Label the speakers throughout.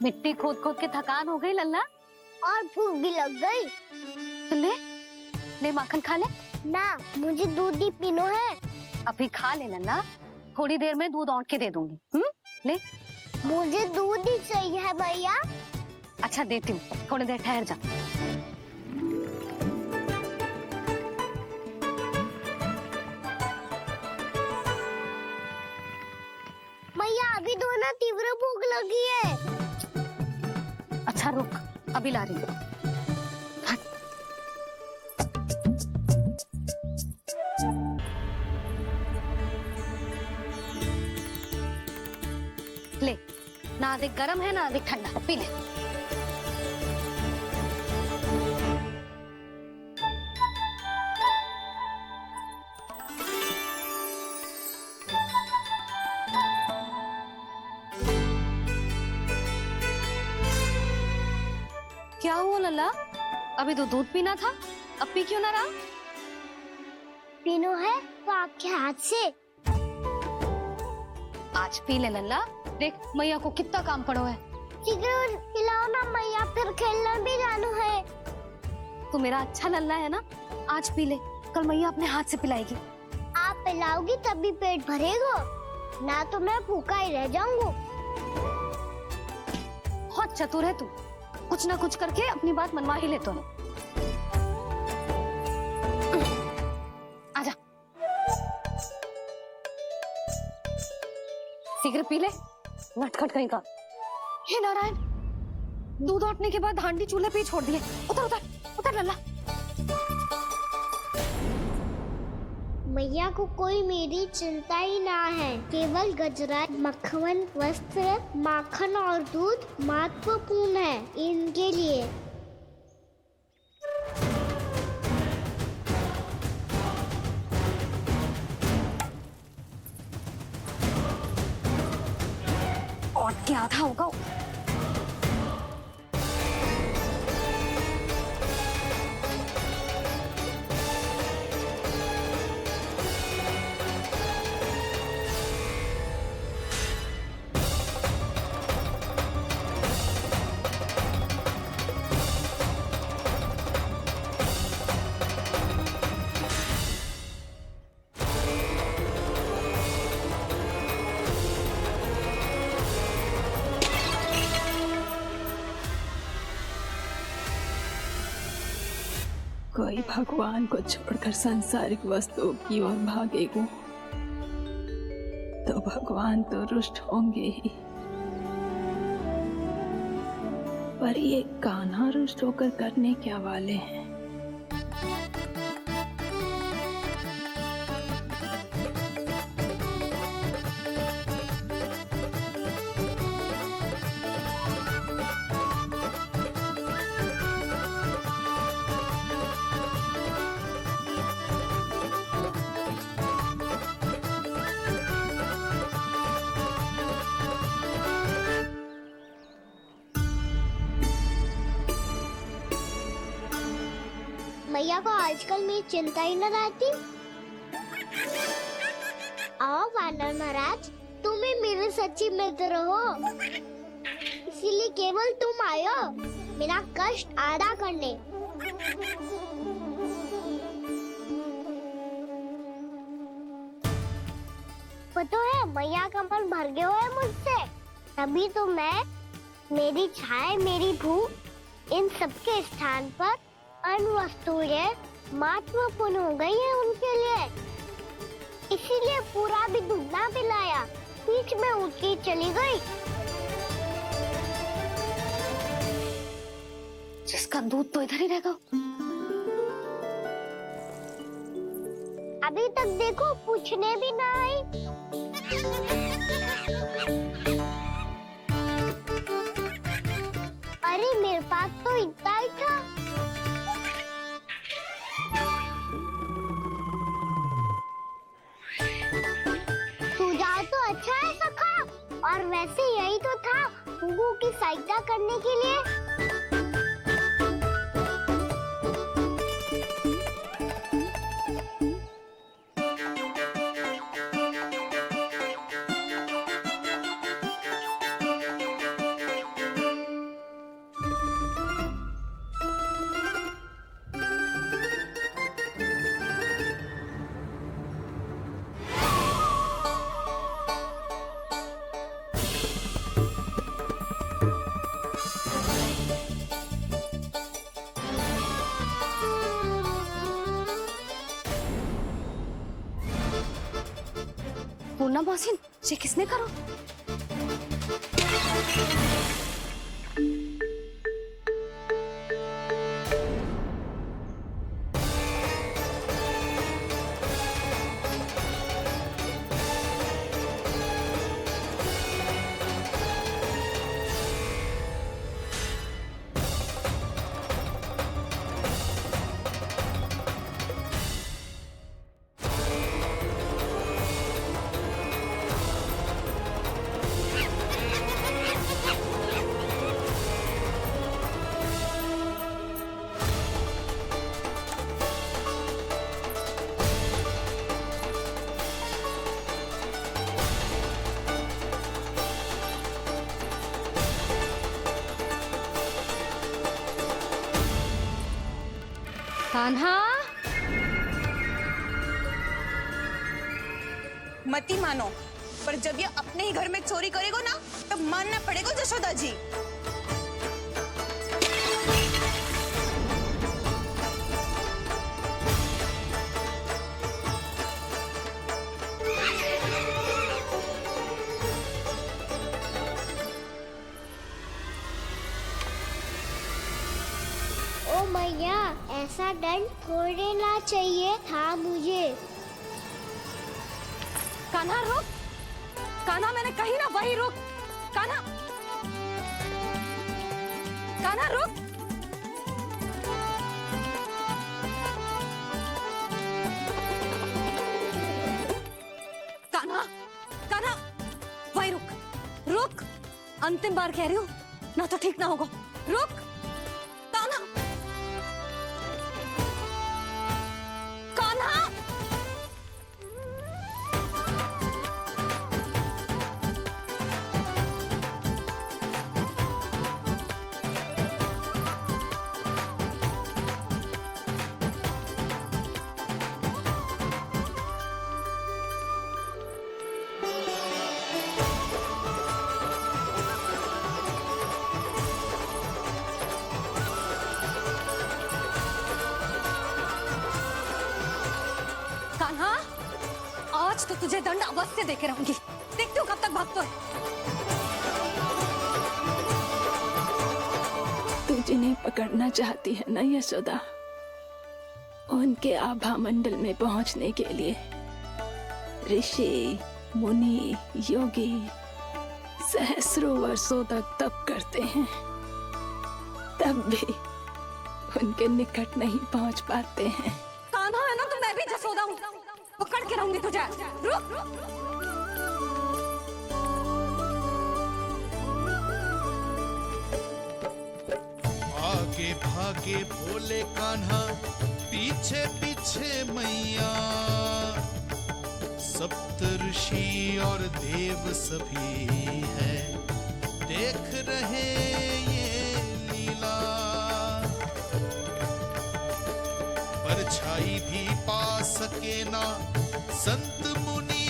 Speaker 1: मिट्टी खोद खोद के थकान हो गई लल्ला,
Speaker 2: और भूख भी लग गई।
Speaker 1: तो ले ले माखन खा ले।
Speaker 2: ना, मुझे दूध ही पीनो है।
Speaker 1: अभी खा ले लल्ला, थोड़ी देर में दूध औंट के दे दूंगी। ले।
Speaker 2: मुझे दूध ही चाहिए है भैया।
Speaker 1: अच्छा देती हूँ, थोड़ी देर ठहर जा।
Speaker 2: भैया अभी दो ना, तीव्र भूख लगी है।
Speaker 1: अच्छा रुक, अभी ला रही हूँ। ले, ना अधिक गर्म है ना अधिक ठंडा, पी ले। क्या हुआ लल्ला, अभी तो दूध पीना था, अब पी क्यों ना रहा?
Speaker 2: पीनो है तो आपके हाथ से।
Speaker 1: आज पी ले लल्ला, देख मैया को कितना काम पड़ो है।
Speaker 2: शीघ्र खिलाओ ना मैया, फिर खेलने भी जाना है।
Speaker 1: तू मेरा अच्छा लल्ला है ना, आज पी ले, कल मैया अपने हाथ से पिलाएगी।
Speaker 2: आप पिलाओगी तभी पेट भरेगा, ना तो मैं भूखा ही रह जाऊंगा।
Speaker 1: बहुत चतुर है तू, कुछ ना कुछ करके अपनी बात मनवा ही लेता है। आजा, शीघ्र पी ले, नटखट कहीं का। हे नारायण, दूध औटने के बाद हांडी चूल्हे पे ही छोड़ दिए। उतर उतर उतर लल्ला।
Speaker 2: मैया को कोई मेरी चिंता ही ना है, केवल गजरा, मक्खन, वस्त्र, माखन और दूध महत्वपूर्ण है इनके लिए।
Speaker 1: और क्या था होगा।
Speaker 3: कोई भगवान को छोड़कर सांसारिक वस्तुओं की ओर भागेगा तो भगवान तो रुष्ट होंगे ही, पर ये कान्हा रुष्ट होकर करने क्या वाले हैं?
Speaker 2: मैया को आजकल मेरी चिंता ही न रहती। आओ वानर महाराज, तुम ही मेरे सच्ची मित्र हो, इसीलिए केवल तुम आयो मेरा कष्ट आधा करने। पता है मैया का मन भर गया है मुझसे, तभी तो मैं, मेरी छाया, मेरी भूख, इन सबके स्थान पर अन्य वस्तुएं महत्वपूर्ण हो गई है उनके लिए, इसीलिए पूरा भी दूध ना पिलाया, बीच में उठ के चली गई।
Speaker 1: जिसका दूध तो इधर ही रहेगा।
Speaker 2: अभी तक देखो पूछने भी ना आई। अरे मेरे पास तो इतना ही था। सुझाव तो अच्छा है सखा, और वैसे यही तो था हुगू की सहायता करने के लिए।
Speaker 1: पूर्णा मौसी, ये किसने करो? कान्हा,
Speaker 4: मत ही मानो, पर जब ये अपने ही घर में चोरी करेगा ना, तब मानना पड़ेगा जशोदा जी।
Speaker 2: ओ मैया, ऐसा दंड थोड़े ना चाहिए था मुझे।
Speaker 1: कान्हा रुक, कान्हा मैंने कही ना वही रुक, कान्हा, कान्हा रुक। कान्हा, कान्हा, वही रुक, रुक, अंतिम बार कह रही हूँ, ना तो ठीक ना होगा, रुक, कान्हा, कान्हा। कान्हा, आज तो तुझे दंड अवश्य देके रहूंगी। देखती हूँ कब तक भागता है।
Speaker 3: तू जिन्हें पकड़ना चाहती है ना यशोदा, उनके आभा मंडल में पहुंचने के लिए ऋषि, मुनि, योगी सहस्रों वर्षों तक तप करते हैं, तब भी उनके निकट नहीं पहुंच पाते हैं।
Speaker 1: कान्हा है ना, तो मैं भी जसोदा हूँ, पकड़ के रहूंगी तुझे। रुक,
Speaker 5: आगे भागे भोले कान्हा, पीछे पीछे मैया, सप्त ऋषि और देव सभी है, देख रहे ये लीला। परछाई भी पा सके ना संत मुनि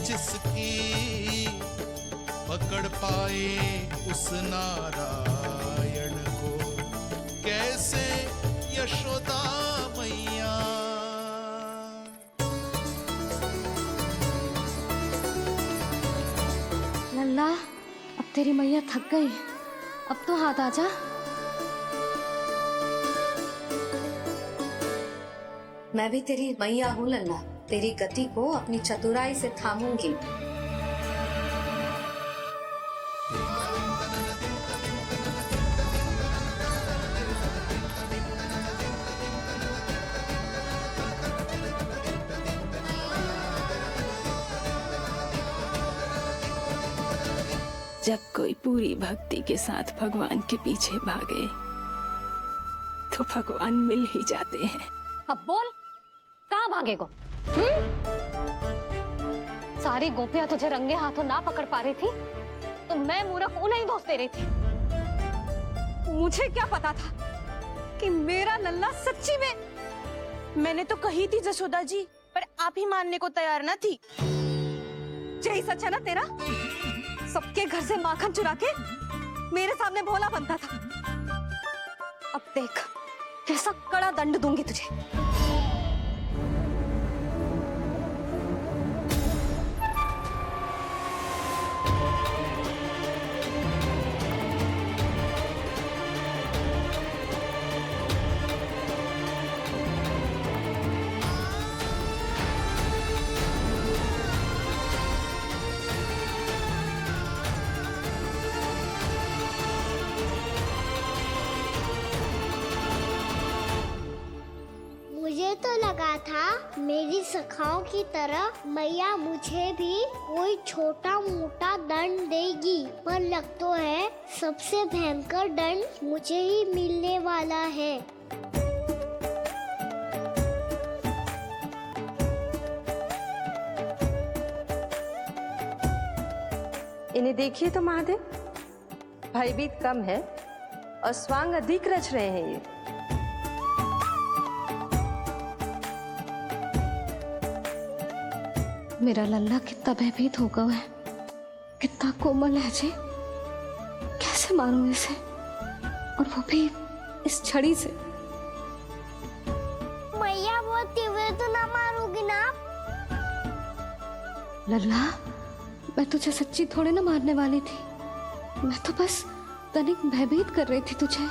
Speaker 5: जिसकी, पकड़ पाए उस नारायण को कैसे यशोदा मैया।
Speaker 1: लल्ला, अब तेरी मैया थक गई, अब तो हाथ आजा।
Speaker 6: मैं भी तेरी मैया हूँ लल्ला, तेरी गति को अपनी चतुराई से थामूंगी।
Speaker 3: जब कोई पूरी भक्ति के साथ भगवान के पीछे भागे तो भगवान मिल ही जाते हैं।
Speaker 1: अब बोल, कहाँ भागेगा? सारी गोपियां तुझे रंगे हाथों ना पकड़ पा रही थी, तो मैं मूर्ख उन्हें ही दोष दे रही थी। मुझे क्या पता था कि मेरा लल्ला सच्ची में।
Speaker 4: मैंने तो कही थी जशोदा जी, पर आप ही मानने को तैयार न थी।
Speaker 1: यही सच है ना तेरा? सबके घर से माखन चुरा के मेरे सामने भोला बनता था। अब देख, कैसा कड़ा दंड दूंगी तुझे।
Speaker 2: सखाओं की तरह मैया मुझे भी कोई छोटा मोटा दंड देगी, पर लगता है सबसे भयंकर दंड मुझे ही मिलने वाला है।
Speaker 7: इन्हें देखिए तो महादेव, भयभीत कम है और स्वांग अधिक रच रहे हैं ये।
Speaker 1: मेरा लल्ला कितना भयभीत हो गया है, कितना कोमल है जी। कैसे मारूं इसे, और वो भी इस छड़ी से।
Speaker 2: मैया बहुत तीव्र तो ना मारोगी ना?
Speaker 1: लल्ला, मैं तुझे सच्ची थोड़ी ना मारने वाली थी, मैं तो बस तनिक भयभीत कर रही थी तुझे।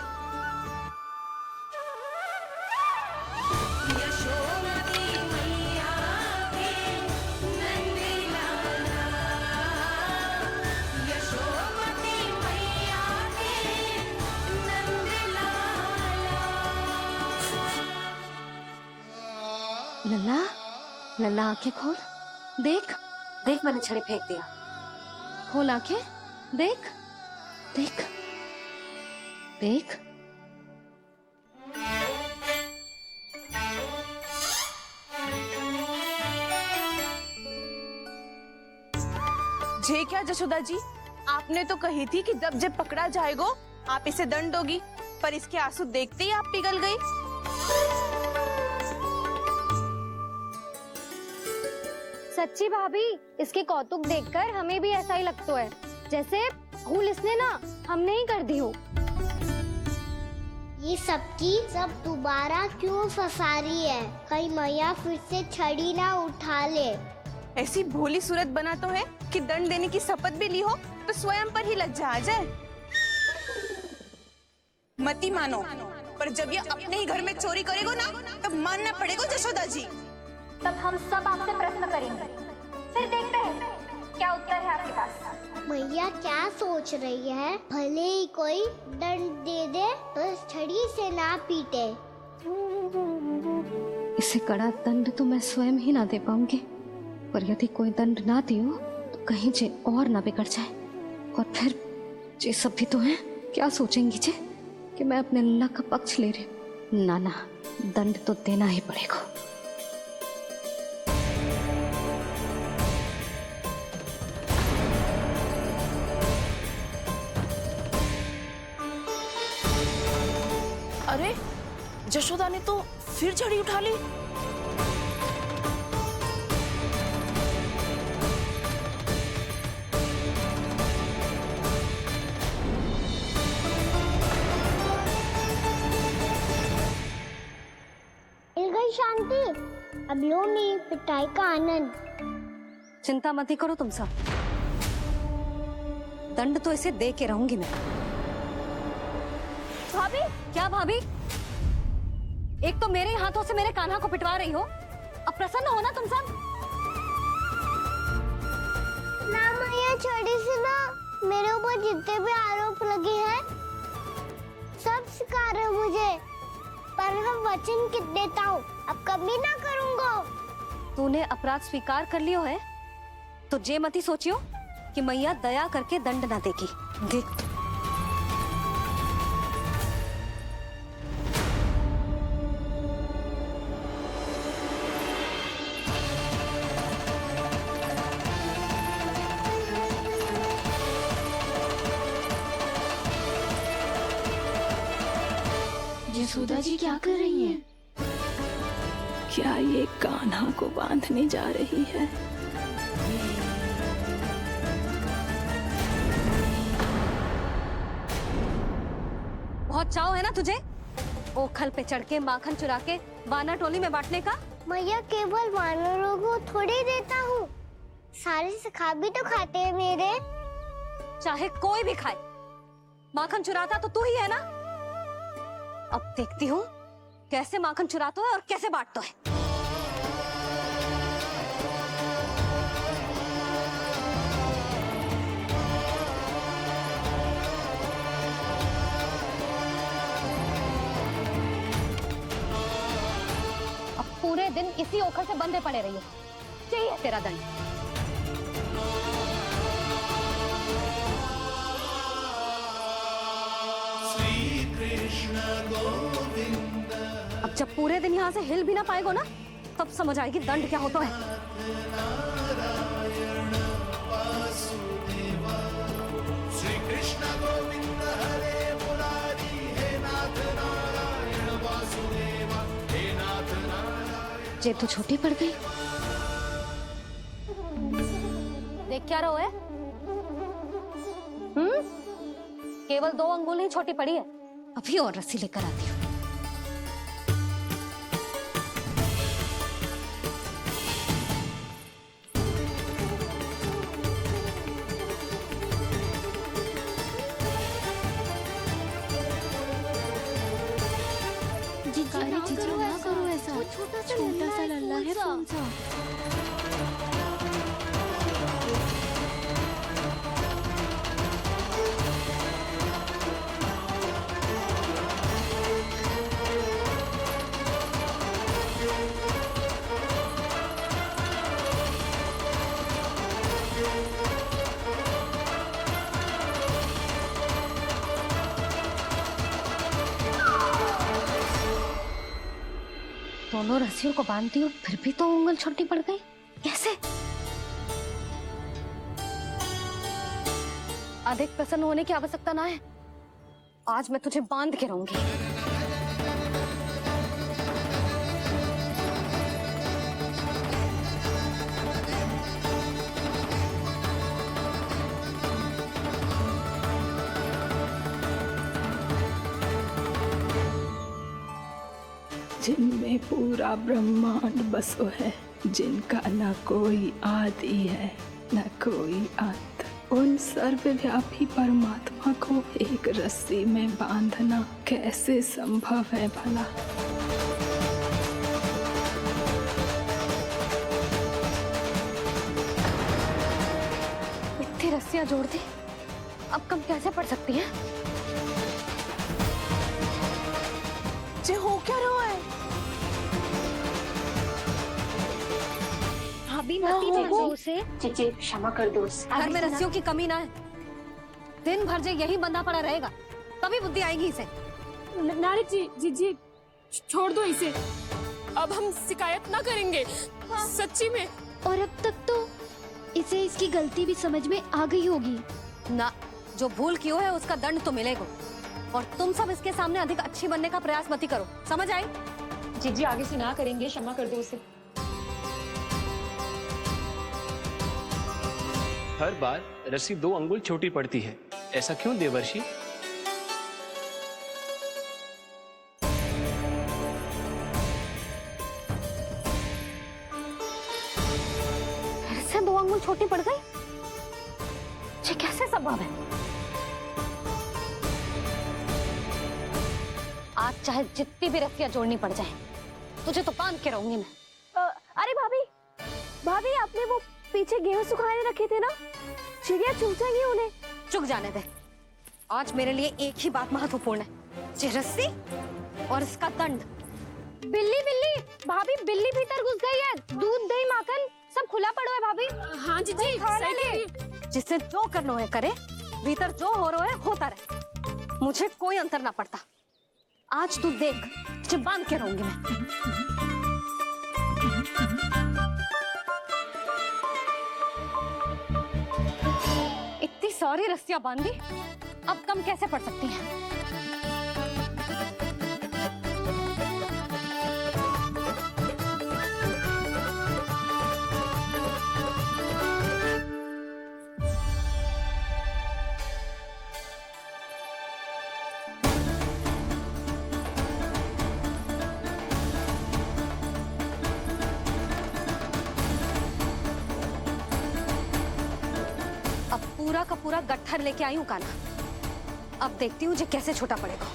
Speaker 1: लल्ला, लल्ला आंखें खोल, देख
Speaker 6: देख मैंने छड़ी फेंक दिया।
Speaker 1: खोल आंखें, देख देख देख।
Speaker 4: जे क्या जशोदा जी, आपने तो कही थी कि जब पकड़ा जाएगा आप इसे दंड दोगी, पर इसके आंसू देखते ही आप पिघल गई।
Speaker 1: सच्ची भाभी, इसके कौतुक देखकर हमें भी ऐसा ही लगता है, जैसे भूल इसने ना हमने ही कर दी हो।
Speaker 2: ये सबकी सब दोबारा क्यों फंसा रही है? कहीं मैया फिर से छड़ी ना उठा ले।
Speaker 4: ऐसी भोली सूरत बना तो है कि दंड देने की शपथ भी ली हो तो स्वयं पर ही लज्जा आ जाए। मती मानो, पर जब ये अपने ही घर में चोरी करेगा ना, तब मानना पड़ेगा जशोदा जी।
Speaker 8: तब हम सब आपसे प्रश्न करेंगे, फिर देखते हैं क्या उत्तर है आपके पास।
Speaker 2: मैया क्या सोच रही है? भले ही कोई दंड दे दे तो इस छड़ी से ना पीटे।
Speaker 1: इसे कड़ा दंड तो मैं स्वयं ही ना दे पाऊंगी, पर यदि कोई दंड ना दियो तो कहीं जे और ना बिगड़ जाए, और फिर जे सब भी तो हैं, क्या सोचेंगी जे कि मैं अपने लल्ला का पक्ष ले रही हूँ। ना ना, दंड तो देना ही पड़ेगा।
Speaker 9: अरे जशोदा ने तो फिर छड़ी उठा ली।
Speaker 2: मिल गई शांति, अब लो नहीं पिटाई का आनंद।
Speaker 1: चिंता मत ही करो तुम सब, दंड तो इसे दे के रहूंगी मैं। भाभी, क्या भाभी? एक तो मेरे हाथों से मेरे कान्हा को पिटवा रही हो, अब प्रसन्न हो ना तुम सब?
Speaker 2: ना मैया, छड़ी से ना मेरे ऊपर जितने भी आरोप लगे हैं सब स्वीकार है मुझे, पर हम वचन कित देता हूँ, अब कभी ना करूँगा।
Speaker 1: तूने अपराध स्वीकार कर लियो है तो जे मती सोचियो कि मैया दया करके दंड ना देगी। देख
Speaker 3: यशोदा जी क्या कर रही हैं? क्या ये कान्हा को बांधने जा रही है?
Speaker 1: बहुत चाव है ना तुझे ओखल पे चढ़ के माखन चुरा के वाना टोली में बांटने का?
Speaker 2: मैया केवल वानरों को थोड़ी देता हूँ, सारे सखा भी तो खाते हैं मेरे।
Speaker 1: चाहे कोई भी खाए, माखन चुराता तो तू ही है ना। अब देखती हूँ कैसे माखन चुराता है और कैसे बांटता है। दिन इसी ओखर से बंधे पड़े रहिए। चाहिए तेरा दंड।
Speaker 5: श्री कृष्ण गोविंद
Speaker 1: अब जब पूरे दिन यहाँ से हिल भी ना पाएगो ना, तब समझ आएगी दंड क्या होता है।
Speaker 5: नारायण वासुदेव श्री कृष्ण गोविंद हरे मुरारी हे नाथ नारायण वासुदेव हे नाथ नारायण।
Speaker 1: जे तो छोटी पड़ गई। देख क्या रहो है? केवल 2 अंगुल ही छोटी पड़ी है। अभी और रस्सी लेकर आती हूँ।
Speaker 2: छोटा सा लल्ला है कौन सा?
Speaker 1: दोनों रस्सियों को बांधती हूँ, फिर भी तो उंगल छोटी पड़ गई। कैसे? अधिक प्रसन्न होने की आवश्यकता ना है। आज मैं तुझे बांध के रहूंगी।
Speaker 3: जिनमें पूरा ब्रह्मांड बसो है, जिनका न कोई आदि है न कोई अंत, उन सर्वव्यापी परमात्मा को एक रस्सी में बांधना कैसे संभव है भला?
Speaker 1: इतनी रस्सियां जोड़ दी, अब कम कैसे पड़ सकती हैं?
Speaker 4: जे हो क्या रहा है?
Speaker 2: भाभी मती दे दो उसे।
Speaker 8: जी क्षमा कर दो उसे।
Speaker 1: घर में रस्सियों की कमी ना है। दिन भर जे यही बंधा पड़ा रहेगा, तभी बुद्धि आएगी इसे।
Speaker 10: नारी जी छोड़ दो इसे। अब हम शिकायत ना करेंगे। सच्ची में।
Speaker 2: और अब तक तो इसे इसकी गलती भी समझ में आ गई होगी
Speaker 1: ना। जो भूल की हो है उसका दंड तो मिलेगा। और तुम सब इसके सामने अधिक अच्छी बनने का प्रयास मत ही करो, समझ आई?
Speaker 10: जी आगे से ना करेंगे, क्षमा कर दो उसे।
Speaker 11: हर बार रस्सी 2 अंगुल छोटी पड़ती है, ऐसा क्यों देवर्षि?
Speaker 1: फिर से 2 अंगुल छोटी पड़ गई? ये कैसे संभव है? आज चाहे जितनी भी रस्सियां जोड़नी पड़ जाए, तुझे तो बांध के रहूंगी मैं।
Speaker 2: अरे भाभी आपने वो पीछे गेहूं सुखाने रखे थे ना, चिड़िया चुग जाएंगी उन्हें।
Speaker 1: चुग जाने दे। आज मेरे लिए एक ही बात महत्वपूर्ण है, ये रस्सी और इसका दंड।
Speaker 2: बिल्ली भाभी, बिल्ली भीतर घुस गई है। दूध दही माखन सब खुला पड़ो है भाभी।
Speaker 10: हाँ जी सही कह रही है।
Speaker 1: जिससे जो करना है करे, भीतर जो हो रहा है होता रहे, मुझे कोई अंतर ना पड़ता। आज तू देख, तुझे बांध के रहूंगी मैं। इतनी सारी रस्सियां बांधी, अब कम कैसे पड़ सकती हैं? पूरा का पूरा गट्ठर लेके आई हूँ काना। अब देखती हूँ जे कैसे छोटा पड़ेगा।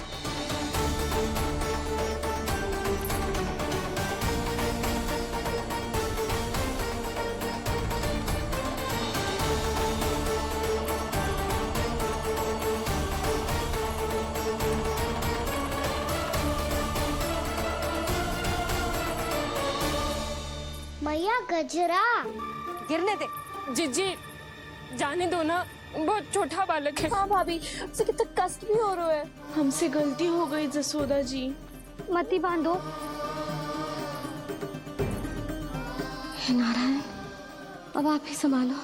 Speaker 2: गजरा
Speaker 1: गिरने दे।
Speaker 10: जीजी जाने दो ना, बहुत छोटा बालक है।
Speaker 9: हाँ भाभी, उसे कितना कष्ट भी हो रहा है। हमसे गलती हो गई जसोदा जी।
Speaker 1: मती बांधो। हे नारायण, अब आप ही संभालो,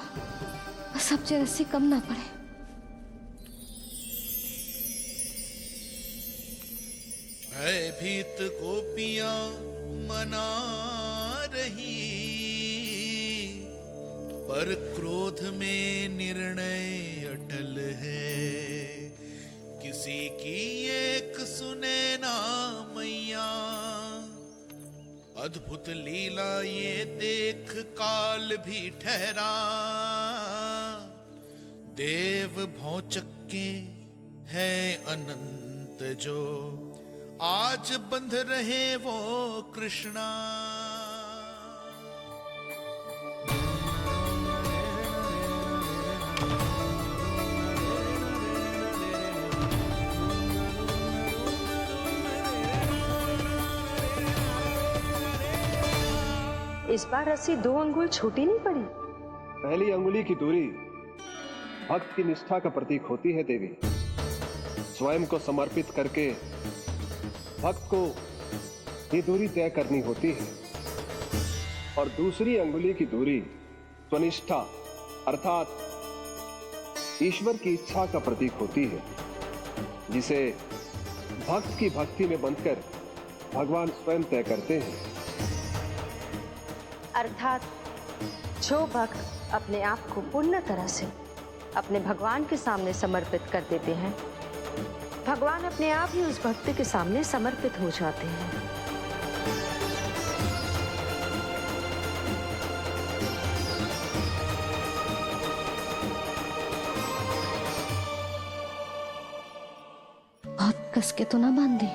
Speaker 1: सबसे रस्सी कम ना पड़े।
Speaker 5: भयभीत गोपियां मना रही, पर क्रोध में निर्णय अटल है। किसी की एक सुने ना मैया, अद्भुत लीला ये देख काल भी ठहरा। देव भौचक्के है अनंत जो, आज बंध रहे वो कृष्णा।
Speaker 7: इस बार रस्सी 2 अंगुल छोटी नहीं पड़ी।
Speaker 12: पहली अंगुली की दूरी भक्त की निष्ठा का प्रतीक होती है देवी। स्वयं को समर्पित करके भक्त को ये दूरी तय करनी होती है। और दूसरी अंगुली की दूरी स्वनिष्ठा अर्थात ईश्वर की इच्छा का प्रतीक होती है, जिसे भक्त की भक्ति में बंधकर भगवान स्वयं तय करते हैं।
Speaker 7: अर्थात जो भक्त अपने आप को पूर्ण तरह से अपने भगवान के सामने समर्पित कर देते हैं, भगवान अपने आप ही उस भक्त के सामने समर्पित हो जाते हैं।
Speaker 1: बहुत कस के तो ना बांधी।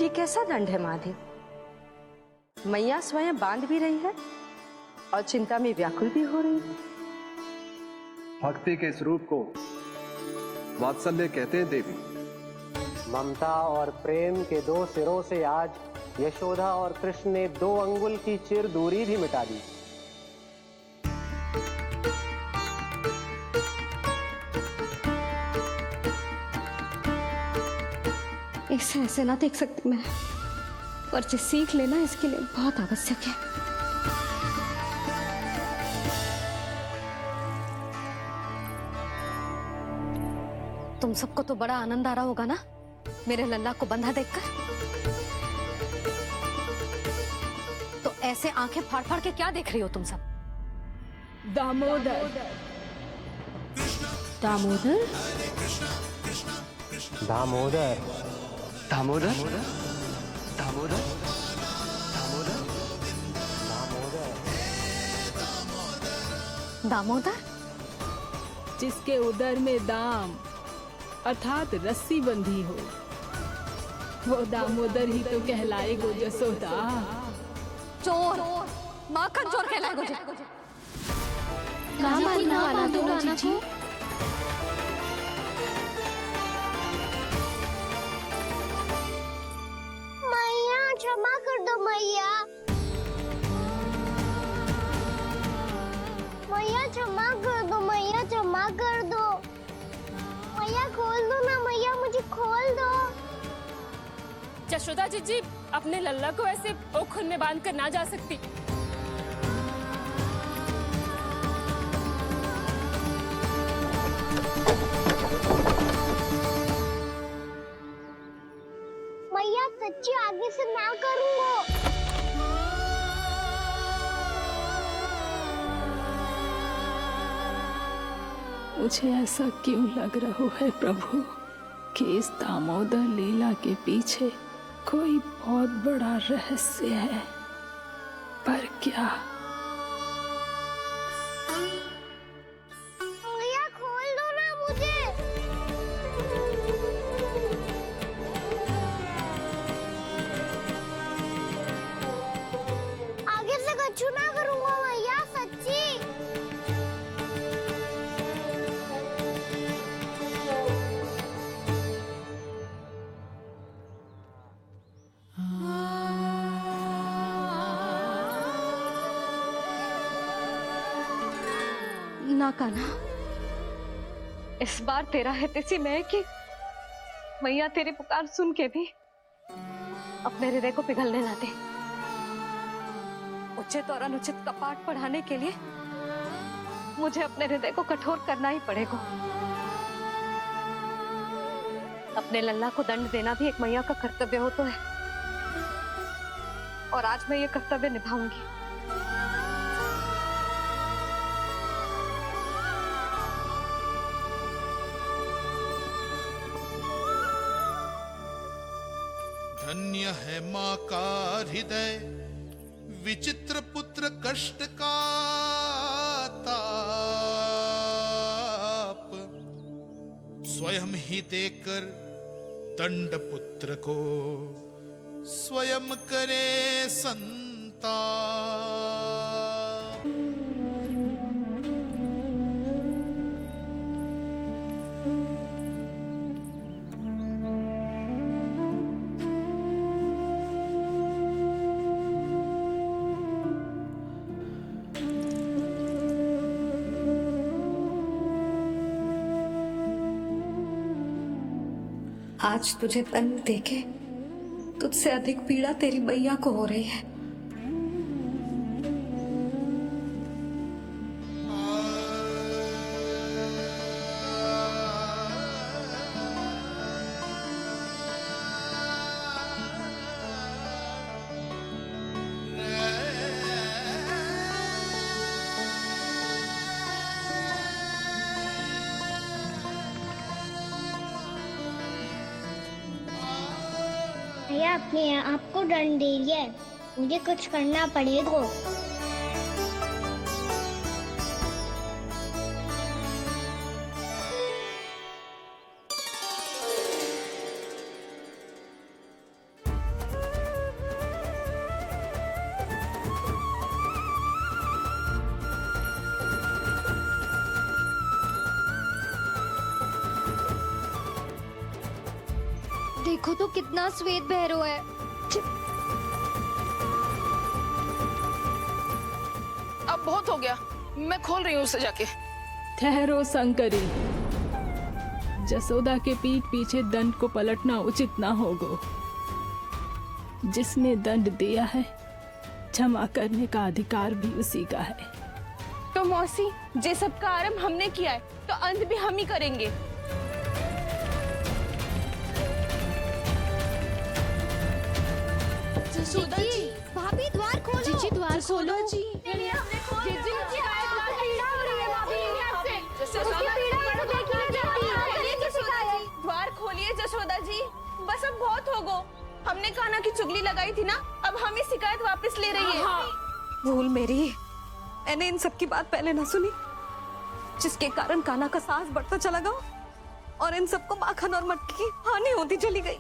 Speaker 7: ये कैसा दंड है महादेव? मैया स्वयं बांध भी रही है और चिंता में व्याकुल भी हो रही है।
Speaker 12: भक्ति के स्वरूप को वात्सल्य कहते हैं देवी।
Speaker 13: ममता और प्रेम के 2 सिरों से आज यशोदा और कृष्ण ने 2 अंगुल की चिर दूरी भी मिटा दी।
Speaker 1: इसे ऐसे ना देख सकती मैं, पर जो सीख लेना इसके लिए बहुत आवश्यक है। तुम सबको तो बड़ा आनंद आ रहा होगा ना मेरे लल्ला को बंधा देखकर। तो ऐसे आंखें फाड़ फाड़ के क्या देख रही हो तुम सब?
Speaker 3: दामोदर।
Speaker 9: दामोदर?
Speaker 13: दामोदर।
Speaker 11: दामोदर? दामोदर?
Speaker 1: दामोदर?
Speaker 3: जिसके उदर में दाम अर्थात रस्सी बंधी हो, वो दामोदर ही तो कहलाएगो जसोदा।
Speaker 1: चोर, माखन चोर कहलाएगो जी।
Speaker 8: कहाँ बांधना वाला दो जीजी?
Speaker 2: मैया क्षमा कर दो मैया। मैया क्षमा कर दो, मैया क्षमा कर दो। मैया खोल दो ना मैया, मुझे खोल दो।
Speaker 10: यशोदा जीजी अपने लल्ला को ऐसे ओखुन में बांध कर ना जा सकती।
Speaker 2: मैया सच्ची आगे से ना करूँगा।
Speaker 3: मुझे ऐसा क्यों लग रहा है प्रभु कि इस दामोदर लीला के पीछे कोई बहुत बड़ा रहस्य है, पर क्या?
Speaker 2: मैया खोल दो ना मुझे। आगे से कछु ना करूँगा मैया, सच्ची।
Speaker 1: ना कान्हा, इस बार तेरा है तेसी में कि मैया तेरी पुकार सुन के भी अपने हृदय को पिघलने ना दे। उचित और अनुचित कपाट पढ़ाने के लिए मुझे अपने हृदय को कठोर करना ही पड़ेगा। अपने लल्ला को दंड देना भी एक मैया का कर्तव्य हो तो है, और आज मैं ये कर्तव्य निभाऊंगी।
Speaker 5: धन्य है माँ का हृदय, विचित्र पुत्र कष्ट का ताप, स्वयं ही देकर दंड पुत्र को स्वयं करे संताप।
Speaker 6: आज तुझे दंड देके तुझसे अधिक पीड़ा तेरी मैया को हो रही है।
Speaker 2: भैया अपने आप को दंड दे दिया है, मुझे कुछ करना पड़ेगा।
Speaker 8: देखो तो कितना श्वेत भैरव है।
Speaker 9: अब बहुत हो गया, मैं खोल रही हूँ उसे जाके।
Speaker 3: ठहरो शंकरी, जसोदा के पीठ पीछे दंड को पलटना उचित ना होगा। जिसने दंड दिया है क्षमा करने का अधिकार भी उसी का है।
Speaker 4: तो मौसी, जे सब का आरंभ हमने किया है तो अंत भी हम ही करेंगे।
Speaker 8: जसोदा जी, भाभी द्वार खोलो। जीजी द्वार खोलो जी।
Speaker 4: द्वार खोलिए जसोदा जी, बस अब बहुत हो गो। हमने कान्हा की चुगली लगाई थी ना, अब हम ही शिकायत वापस ले रही है।
Speaker 1: भूल मेरी, मैंने इन सब की बात पहले ना सुनी, जिसके कारण कान्हा का साहस बढ़ता चला गया और इन सबको माखन और मटकी की हानि होती चली गई।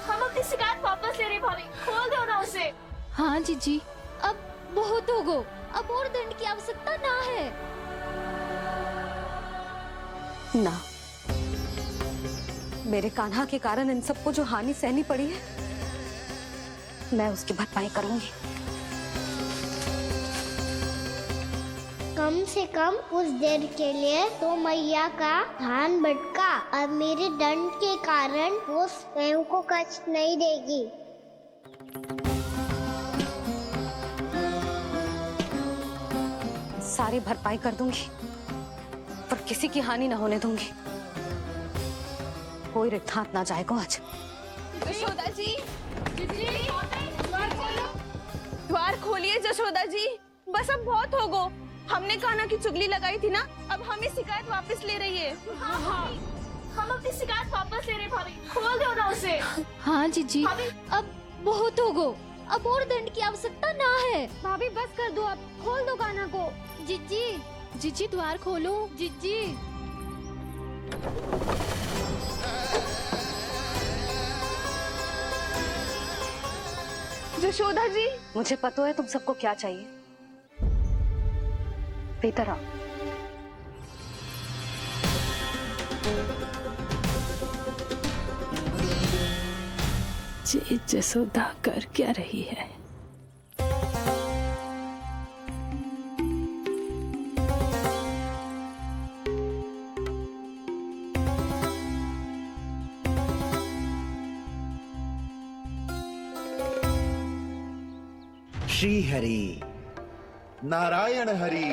Speaker 8: हम अपनी शिकायत वापस ले रहे भाभी, खोल दो ना उसे। हाँ जीजी, अब बहुत हो गो, अब और दंड की आवश्यकता ना है।
Speaker 1: ना, मेरे कान्हा के कारण इन सबको जो हानि सहनी पड़ी है, मैं उसकी भरपाई करूंगी।
Speaker 2: कम से कम उस देर के लिए तो मैया का ध्यान भटका, अब मेरे दंड के कारण वो स्वयं को कष्ट नहीं देगी।
Speaker 1: सारी भरपाई कर दूंगी, पर किसी की हानि ना होने दूंगी। कोई रिक्त हाथ ना जाएगा आज।
Speaker 4: जसोदा जी, द्वार खोलिए जसोदा जी, बस अब बहुत हो गो। हमने कान्हा की चुगली लगाई थी ना, अब हम ही शिकायत वापस ले रही है।
Speaker 8: हम अपनी शिकायत वापस ले रहे भाभी, खोल दो ना उसे। हाँ जीजी, अब बहुत हो गो, अब और दंड की आवश्यकता ना है। भाभी बस कर दो, अब खोल दो कान्हा को। जीजी, जीजी द्वार खोलो। जीजी,
Speaker 4: जसोदा जी,
Speaker 1: मुझे पता है तुम सबको क्या चाहिए। भीतर आओ।
Speaker 3: जी जसोदा कर क्या रही है?
Speaker 14: श्री हरि, नारायण हरि।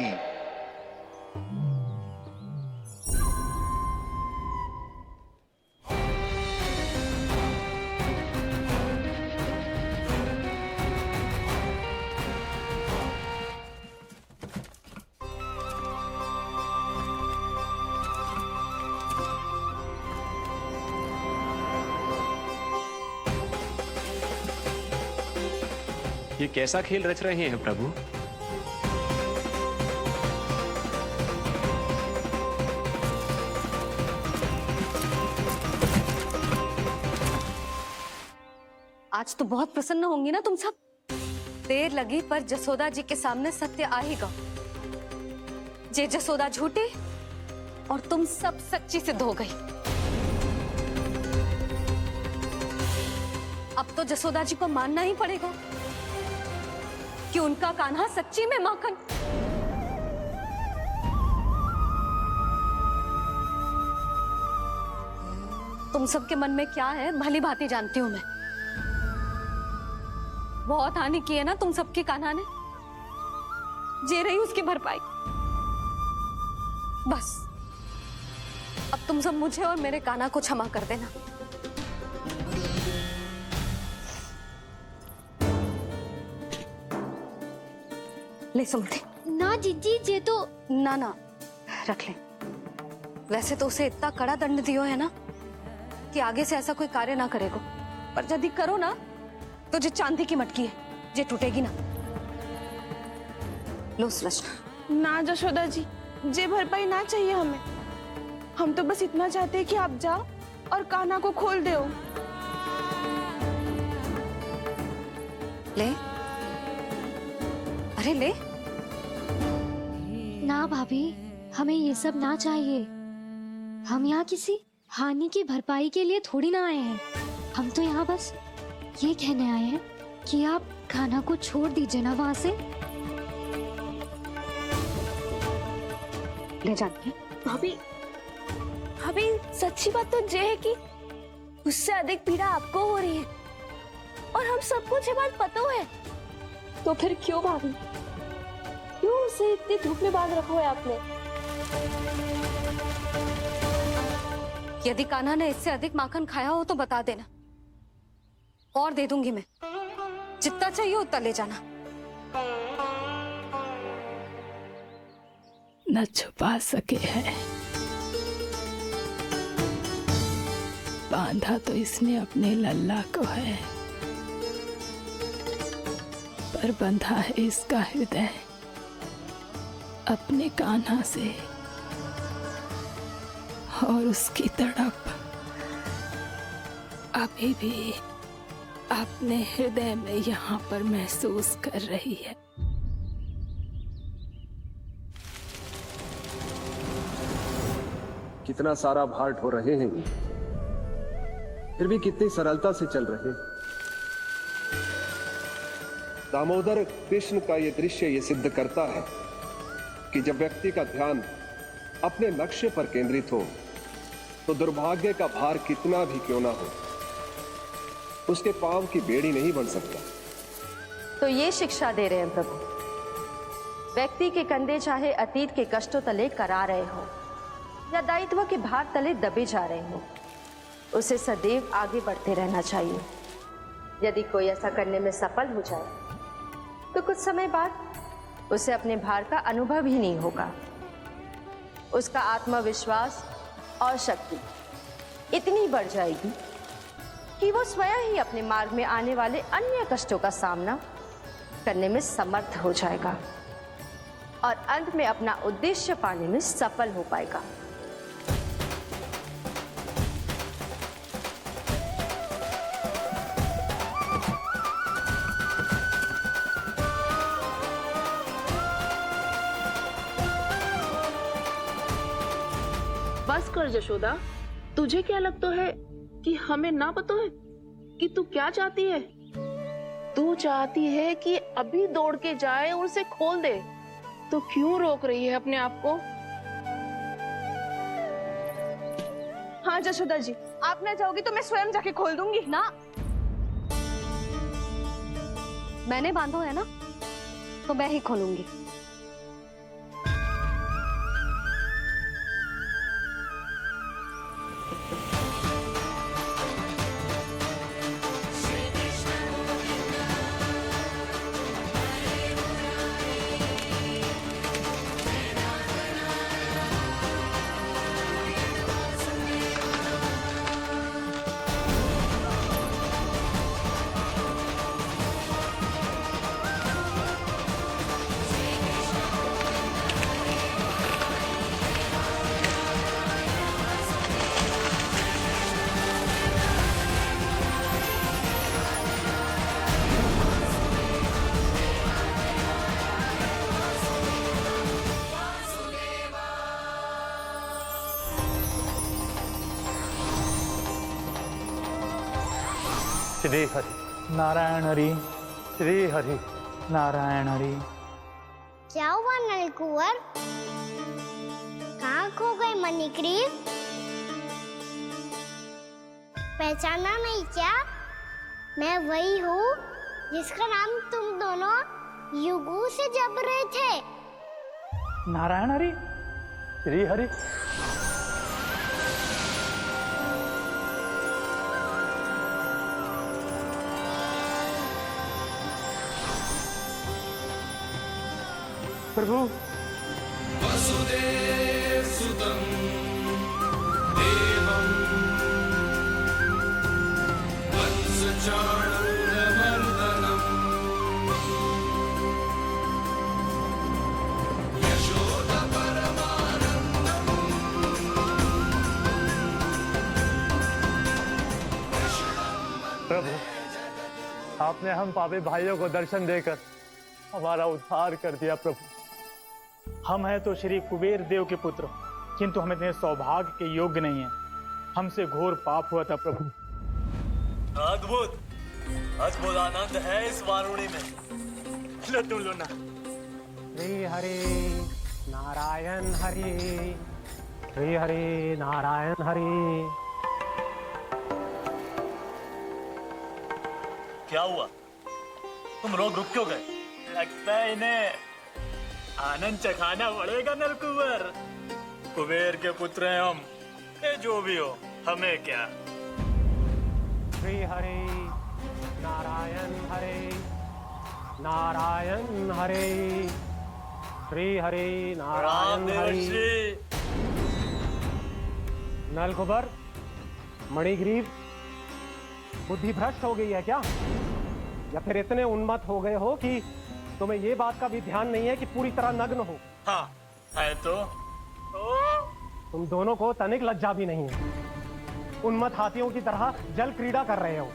Speaker 11: ये कैसा खेल रच रहे हैं प्रभु?
Speaker 6: आज तो बहुत प्रसन्न होंगी ना तुम सब। देर लगी पर जसोदा जी के सामने सत्य आएगा। जे जसोदा झूठी और तुम सब सच्ची सिद्ध हो गई। अब तो जसोदा जी को मानना ही पड़ेगा कि उनका कान्हा सच्ची में माखन। तुम सबके मन में क्या है भली भांति जानती हूं मैं। बहुत हानि की है ना तुम सबके कान्हा ने, जे रही उसकी भरपाई। बस अब तुम सब मुझे और मेरे कान्हा को क्षमा कर देना। ले सुमति।
Speaker 8: ना जीजी, जे तो
Speaker 6: ना रख ले। वैसे तो उसे इतना कड़ा दंड दियो है ना कि आगे से ऐसा कोई कार्य ना करेगा, पर यदि करो ना तो जो चांदी की मटकी है जे टूटेगी ना। लो रचना।
Speaker 9: ना जशोदा जी, जे भरपाई ना चाहिए हमें। हम तो बस इतना चाहते हैं कि आप जाओ और कान्हा को खोल दो।
Speaker 6: ले, अरे ले।
Speaker 8: ना भाभी, हमें ये सब ना चाहिए। हम यहाँ किसी हानि की भरपाई के लिए थोड़ी ना आए हैं। हम तो यहाँ बस ये कहने आए हैं कि आप कान्हा को छोड़ दीजिए ना वहां से।
Speaker 6: ले जाइए।
Speaker 9: भाभी, भाभी सच्ची बात तो ये है कि उससे अधिक पीड़ा आपको हो रही है और हम सबको ये बात पता है। तो फिर क्यों भाभी, क्यों उसे इतनी धूप में बांध रखा है आपने?
Speaker 6: यदि कान्हा ने इससे अधिक माखन खाया हो तो बता देना, और दे दूंगी मैं। जितना चाहिए उतना ले जाना।
Speaker 3: न छुपा सके है, बांधा तो इसने अपने लल्ला को है, पर बंधा है इसका हृदय अपने कान्हा से। और उसकी तड़प अभी भी अपने हृदय में यहाँ पर महसूस कर रही है।
Speaker 12: कितना सारा भार ढो रहे हैं, फिर भी कितनी सरलता से चल रहे हैं। दामोदर कृष्ण का ये दृश्य ये सिद्ध करता है कि जब व्यक्ति का ध्यान अपने लक्ष्य पर केंद्रित हो तो दुर्भाग्य का भार कितना भी क्यों ना हो, उसके पांव की बेड़ी नहीं बन सकता।
Speaker 7: तो ये शिक्षा दे रहे हैं प्रभु, व्यक्ति के कंधे चाहे अतीत के कष्टों तले करा रहे हो या दायित्व के भार तले दबे जा रहे हो, उसे सदैव आगे बढ़ते रहना चाहिए। यदि कोई ऐसा करने में सफल हो जाए तो कुछ समय बाद उसे अपने भार का अनुभव ही नहीं होगा। उसका आत्मविश्वास और शक्ति इतनी बढ़ जाएगी कि वो स्वयं ही अपने मार्ग में आने वाले अन्य कष्टों का सामना करने में समर्थ हो जाएगा और अंत में अपना उद्देश्य पाने में सफल हो पाएगा।
Speaker 9: बस कर जशोदा, तुझे क्या लगता है कि हमें ना पता है कि तू क्या चाहती है? तू चाहती है कि अभी दौड़ के जाए और उसे खोल दे, तो क्यों रोक रही है अपने आप को?
Speaker 4: हाँ जशोदा जी, आप ना जाओगी तो मैं स्वयं जाके खोल दूंगी।
Speaker 6: ना, मैंने बांधो है ना, तो मैं ही खोलूंगी।
Speaker 15: श्री हरि नारायण हरि, श्री हरि नारायण हरि।
Speaker 2: क्या हुआ नलकुंवर? कहाँ खो गए मणिग्रीव? पहचाना नहीं क्या? मैं वही हूँ जिसका नाम तुम दोनों युगों से जप रहे थे।
Speaker 15: नारायण हरि, श्री हरि। प्रभु
Speaker 5: वसुदेव सुतं देवं वत्सचाणूरमर्दनम् यशोदपरमानन्दम्।
Speaker 15: प्रभु, आपने हम पापी भाइयों को दर्शन देकर हमारा उद्धार कर दिया। प्रभु, हम हैं तो श्री कुबेर देव के पुत्र, किंतु हम इतने सौभाग्य के योग्य नहीं हैं। हमसे घोर पाप हुआ था प्रभु।
Speaker 16: अद्भुत अद्भुत आनंद है इस वारुणी में। लो तुम लो ना।
Speaker 13: श्री हरि नारायण हरि, श्री हरि नारायण हरि।
Speaker 16: क्या हुआ? तुम रोग रुक क्यों गए? लगता है इन्हें आनंद चखाना पड़ेगा नलकुंवर। कुबेर के पुत्र हैं हम, ये जो भी हो हमें क्या।
Speaker 13: श्री हरि नारायण हरि, नारायण हरि, श्री हरि नारायण हरि। नलकुबर, मणिग्रीव, बुद्धि भ्रष्ट हो गई है क्या? या फिर इतने उन्मत्त हो गए हो कि तुम्हें ये बात का भी ध्यान नहीं है कि पूरी तरह नग्न हो?
Speaker 16: हाँ है तो।
Speaker 13: तुम दोनों को तनिक लज्जा भी नहीं है। उन्मत्त हाथियों की तरह जल क्रीड़ा कर रहे हो।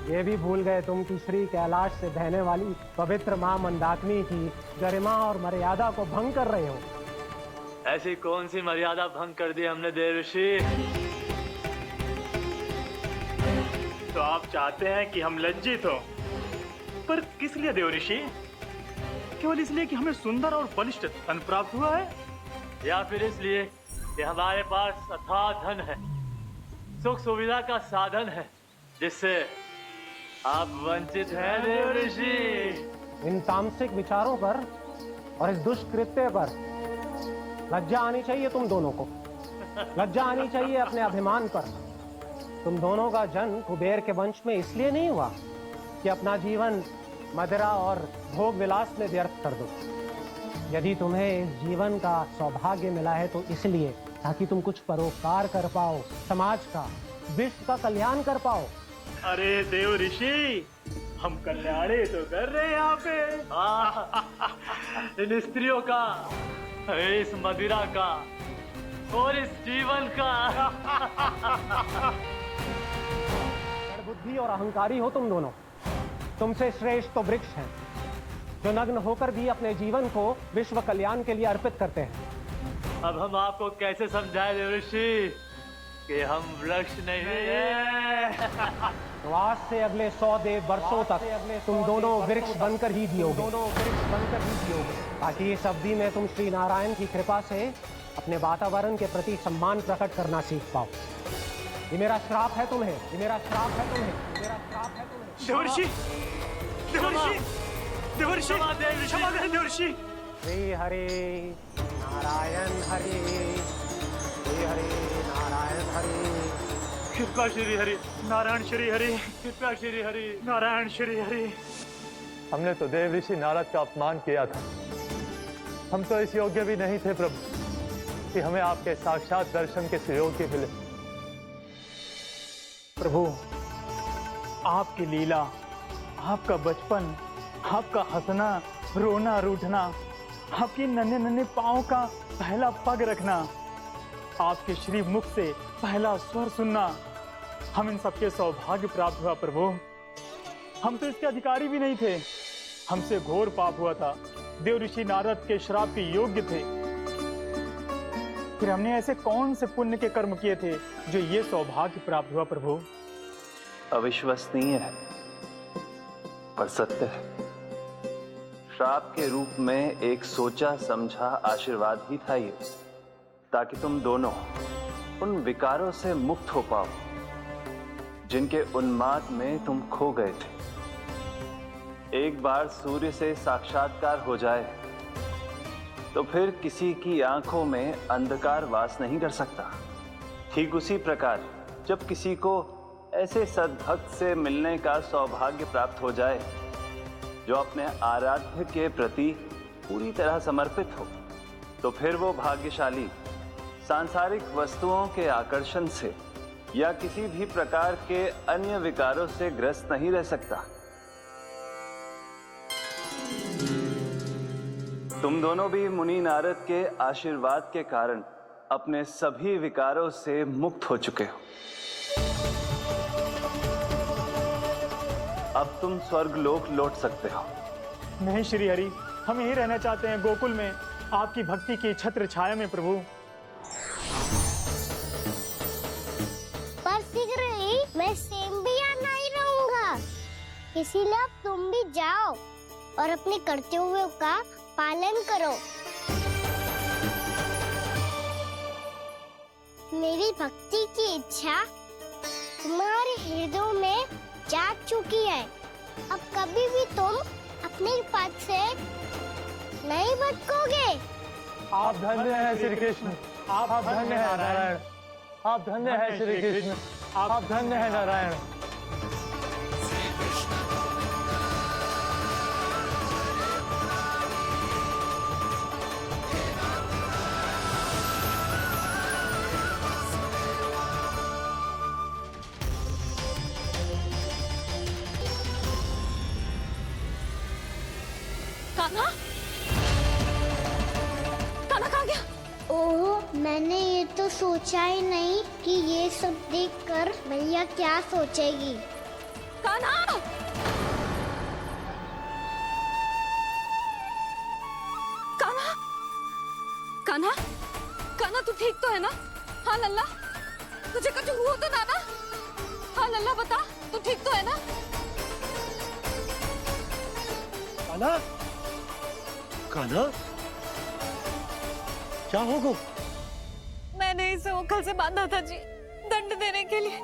Speaker 13: ये भी भूल गए तुम कि श्री कैलाश से बहने वाली पवित्र मां मंदाकिनी की गरिमा और मर्यादा को भंग कर रहे हो।
Speaker 16: ऐसी कौन सी मर्यादा भंग कर दी हमने देवर्षि?
Speaker 15: तो आप चाहते हैं कि हम लज्जित हो, पर किस लिए देवऋषि? केवल इसलिए कि हमें सुंदर और बलिष्ठ धन प्राप्त हुआ है,
Speaker 16: या फिर इसलिए कि हमारे पास अथाह धन है, सुख सुविधा का साधन है, जिससे आप वंचित हैं देवर्षि?
Speaker 13: इन तामसिक विचारों पर और इस दुष्कृत्य पर लज्जा आनी चाहिए तुम दोनों को। लज्जा आनी चाहिए अपने अभिमान पर। तुम दोनों का जन्म कुबेर के वंश में इसलिए नहीं हुआ कि अपना जीवन मदिरा और भोग विलास में व्यर्थ कर दो। यदि तुम्हें इस जीवन का सौभाग्य मिला है तो इसलिए ताकि तुम कुछ परोपकार कर पाओ, समाज का, विश्व का कल्याण कर पाओ।
Speaker 15: अरे देवऋषि, हम कल्याणी तो कर रहे हैं यहाँ पे।
Speaker 16: इन स्त्रियों का, इस मदिरा का और इस जीवन का।
Speaker 13: बुद्धि और अहंकारी हो तुम दोनों। तुमसे श्रेष्ठ तो वृक्ष हैं, जो नग्न होकर भी अपने जीवन को विश्व कल्याण के लिए अर्पित करते हैं।
Speaker 16: अब हम आपको कैसे समझाएं देवर्षि कि हम वृक्ष नहीं हैं?
Speaker 13: तो आज से अगले 100 वर्षों तक तुम दोनों वृक्ष बनकर ही जियोगे। ताकि इस अवधि में तुम श्री नारायण की कृपा से अपने वातावरण के प्रति सम्मान प्रकट करना सीख पाओ। ये मेरा श्राप है तुम्हें, ये मेरा श्राप है तुम्हें, मेरा श्राप है तुम्हें।
Speaker 15: देवर्षि, देवर्षि, देवर्षि क्षमा करें देवर्षि।
Speaker 13: श्री हरि नारायण हरि, श्री हरि नारायण हरि।
Speaker 15: कृपा श्री हरि नारायण श्री हरि, कृपा श्री हरि नारायण श्री हरि। हमने तो देव ऋषि नारद का अपमान किया था। हम तो इस योग्य भी नहीं थे प्रभु कि हमें आपके साक्षात दर्शन के सुयोग्य मिले। प्रभु आपकी लीला, आपका बचपन, आपका हंसना, रोना, रूठना, आपके नन्हे नन्हे पाँव का पहला पग रखना, आपके श्री मुख से पहला स्वर सुनना, हम इन सबके सौभाग्य प्राप्त हुआ प्रभु। हम तो इसके अधिकारी भी नहीं थे। हमसे घोर पाप हुआ था, देव ऋषि नारद के श्राप के योग्य थे। फिर हमने ऐसे कौन से पुण्य के कर्म किए थे जो ये सौभाग्य प्राप्त हुआ प्रभु?
Speaker 17: अविश्वसनीय है पर सत्य है। श्राप के रूप में एक सोचा समझा आशीर्वाद ही था ये, ताकि तुम दोनों उन विकारों से मुक्त हो पाओ जिनके उन्माद में तुम खो गए थे। एक बार सूर्य से साक्षात्कार हो जाए तो फिर किसी की आंखों में अंधकार वास नहीं कर सकता। ठीक उसी प्रकार जब किसी को ऐसे सद्भक्त से मिलने का सौभाग्य प्राप्त हो जाए जो अपने आराध्य के प्रति पूरी तरह समर्पित हो, तो फिर वो भाग्यशाली सांसारिक वस्तुओं के आकर्षण से या किसी भी प्रकार के अन्य विकारों से ग्रस्त नहीं रह सकता। तुम दोनों भी मुनि नारद के आशीर्वाद के कारण अपने सभी विकारों से मुक्त हो चुके हो। अब तुम स्वर्गलोक लौट सकते हो।
Speaker 15: नहीं श्री हरि, हम यही रहना चाहते हैं गोकुल में, आपकी भक्ति की छत्र छाया में प्रभु।
Speaker 2: पर शीघ्र ही मैं सेम्बिया नहीं रहूंगा, इसीलिए अब तुम भी जाओ और अपने कर्तव्यों का पालन करो। मेरी भक्ति की इच्छा तुम्हारे हृदय में जाग चुकी है। अब कभी भी तुम अपने पद से नहीं भटकोगे।
Speaker 15: आप धन्य हैं श्री कृष्ण, आप धन्य हैं नारायण, आप धन्य हैं श्री कृष्ण, आप धन्य हैं नारायण।
Speaker 8: कान्हा, कान्हा कहाँ गया?
Speaker 2: ओह, मैंने ये तो सोचा ही नहीं कि ये सब देखकर भैया क्या सोचेगी।
Speaker 8: कान्हा! कान्हा! कान्हा! कान्हा तू ठीक तो है ना? हाँ लल्ला, तुझे कुछ हुआ तो ना? हाँ लल्ला बता, तू ठीक तो है ना?
Speaker 18: कान्हा, कान्हा, क्या होगा?
Speaker 8: मैंने इसे ओखल से बांधा था जी, दंड देने के लिए।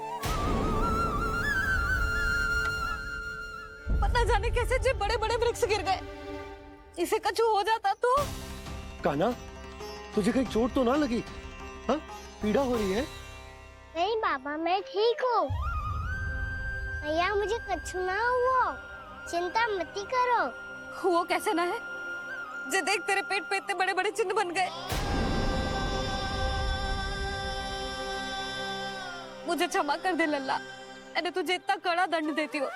Speaker 8: पता जाने कैसे जो बड़े बड़े वृक्ष गिर गए। इसे कुछ हो जाता तो?
Speaker 18: कान्हा, तुझे कहीं चोट तो ना लगी? हाँ, पीड़ा हो रही है?
Speaker 2: नहीं बाबा, मैं ठीक हूँ। भैया मुझे कुछ ना हुआ, चिंता मत करो।
Speaker 8: वो कैसे ना है? जे देख तेरे पेट पे इतने बड़े बड़े चिन्ह बन गए। मुझे क्षमा कर दे लल्ला, मैंने तुझे इतना कड़ा दंड देती हो।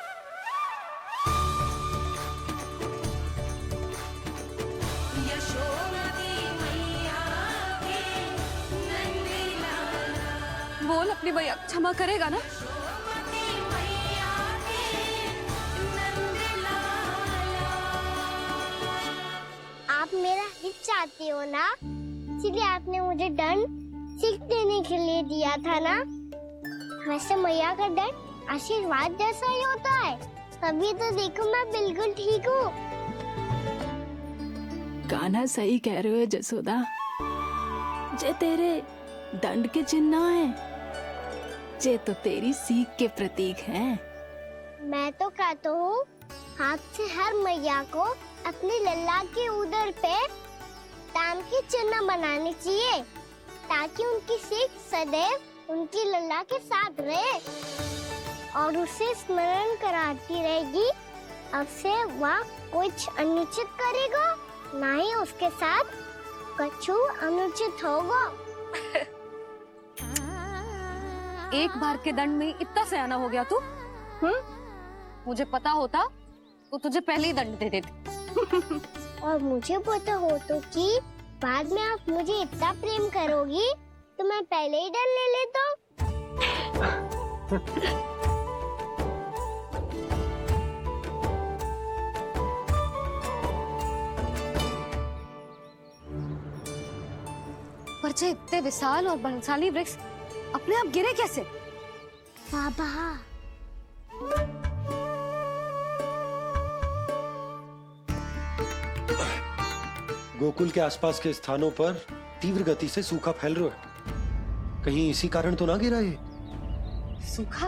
Speaker 8: बोल अपनी भैया क्षमा करेगा ना?
Speaker 2: आप मेरा हित चाहती हो ना, इसलिए आपने मुझे दंड सीख देने के लिए दिया था ना। वैसे मैया का दंड आशीर्वाद जैसा ही होता है, तभी तो देखो मैं बिल्कुल ठीक हूँ।
Speaker 3: कान्हा सही कह रहे हो जसोदा, जे तेरे दंड के चिन्ह है, जे तो तेरी सीख के प्रतीक हैं।
Speaker 2: मैं तो कहता हूँ हाथ से हर मैया को अपनी लल्ला के उदर पे ताम की चिन्ह बनानी चाहिए ताकि उनकी सीख सदैव उनकी लल्ला के साथ रहे और उसे स्मरण कराती रहेगी। अब से वह कुछ अनुचित करेगा, ना ही उसके साथ कछु अनुचित होगा।
Speaker 6: एक बार के दंड में इतना सयाना हो गया तू? मुझे पता होता तो तुझे पहले ही दंड दे देती।
Speaker 2: और मुझे पता हो तो कि बाद में आप मुझे इतना प्रेम करोगी तो मैं पहले ही दंड ले लेता।
Speaker 6: पर जे इतने विशाल और बलशाली वृक्ष अपने आप गिरे कैसे?
Speaker 2: बाबा
Speaker 18: गोकुल के आसपास के स्थानों पर तीव्र गति से सूखा फैल रहा है। कहीं इसी कारण तो ना गिरा ये?
Speaker 6: सूखा?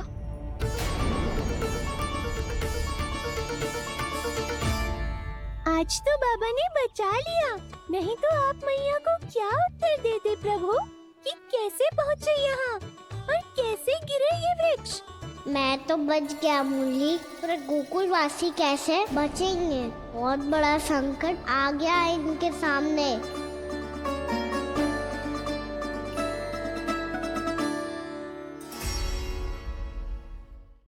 Speaker 8: आज तो बाबा ने बचा लिया, नहीं तो आप मैया को क्या उत्तर देते प्रभु कि कैसे पहुँचे यहाँ और कैसे गिरे ये वृक्ष?
Speaker 2: मैं तो बच गया मुरली, पर गोकुल वासी कैसे बचेंगे? बहुत बड़ा संकट आ गया है इनके सामने।